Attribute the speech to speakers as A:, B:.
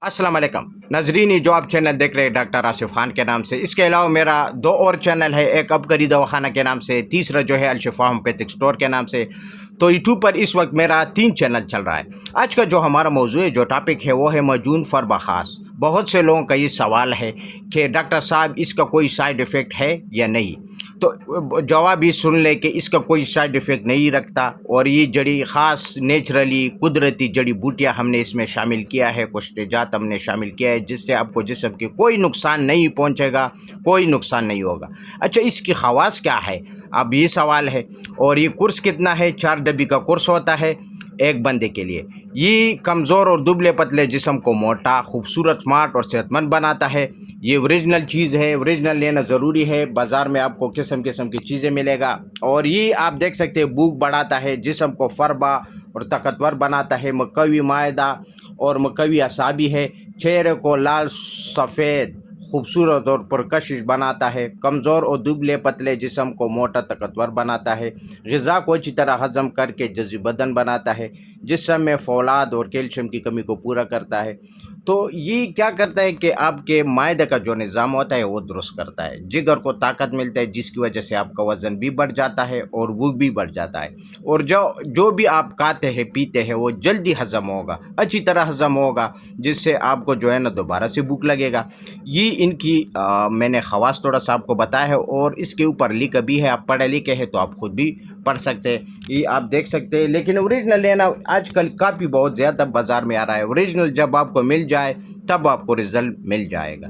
A: अस्सलाम वालेकुम नाजरीन, ये जो आप चैनल देख रहे हैं डॉक्टर आसिफ खान के नाम से, इसके अलावा मेरा दो और चैनल है, एक अबकरी दवाखाना के नाम से, तीसरा जो है अलशिफा होम्योपैथिक स्टोर के नाम से। तो यूट्यूब पर इस वक्त मेरा 3 चैनल चल रहा है। आज का जो हमारा मौजू है, जो टॉपिक है, वो है मजून फर बखास। बहुत से लोगों का ये सवाल है कि डॉक्टर साहब इसका कोई साइड इफ़ेक्ट है या नहीं। तो जवाब ये सुन ले कि इसका कोई साइड इफ़ेक्ट नहीं रखता, और ये जड़ी ख़ास नेचुरली कुदरती जड़ी बूटियाँ हमने इसमें शामिल किया है, कुछ तेजात हमने शामिल किया है, जिससे आपको जिस्म के कोई नुकसान नहीं पहुंचेगा, कोई नुकसान नहीं होगा। अच्छा, इसकी ख़वास क्या है, अब ये सवाल है। और ये कोर्स कितना है? 4 डब्बी का कोर्स होता है एक बंदे के लिए। ये कमज़ोर और दुबले पतले जिस्म को मोटा, खूबसूरत, स्मार्ट और सेहतमंद बनाता है। ये ओरिजिनल चीज़ है, ओरिजिनल लेना ज़रूरी है। बाज़ार में आपको किस्म किस्म की चीज़ें मिलेगा। और ये आप देख सकते हैं, भूख बढ़ाता है, जिस्म को फरबा और ताकतवर बनाता है, मकवी मायदा और मकवी असाबी है, चेहरे को लाल सफ़ेद खूबसूरत और पुरकशिश बनाता है, कमज़ोर और दुबले पतले जिस्म को मोटा ताकतवर बनाता है, ग़िज़ा को अच्छी तरह हज़म करके जज़्बी बदन बनाता है, जिस्म में फौलाद और कैल्शियम की कमी को पूरा करता है। तो ये क्या करता है कि आपके मायदे का जो निज़ाम होता है वो दुरुस्त करता है, जिगर को ताकत मिलता है, जिसकी वजह से आपका वज़न भी बढ़ जाता है और भूख भी बढ़ जाता है। और जो भी आप खाते हैं पीते हैं वो जल्दी हज़म होगा, अच्छी तरह हज़म होगा, जिससे आपको जो है ना दोबारा से भूख लगेगा। ये इनकी मैंने ख़वास थोड़ा सा आपको बताया है, और इसके ऊपर लिखा भी है। आप पढ़े लिखे हैं तो आप खुद भी पढ़ सकते हैं, ये आप देख सकते हैं। लेकिन ओरिजिनल लेना आजकल काफ़ी बहुत ज़्यादा बाज़ार में आ रहा है। ओरिजिनल जब आपको मिल जाए तब आपको रिज़ल्ट मिल जाएगा।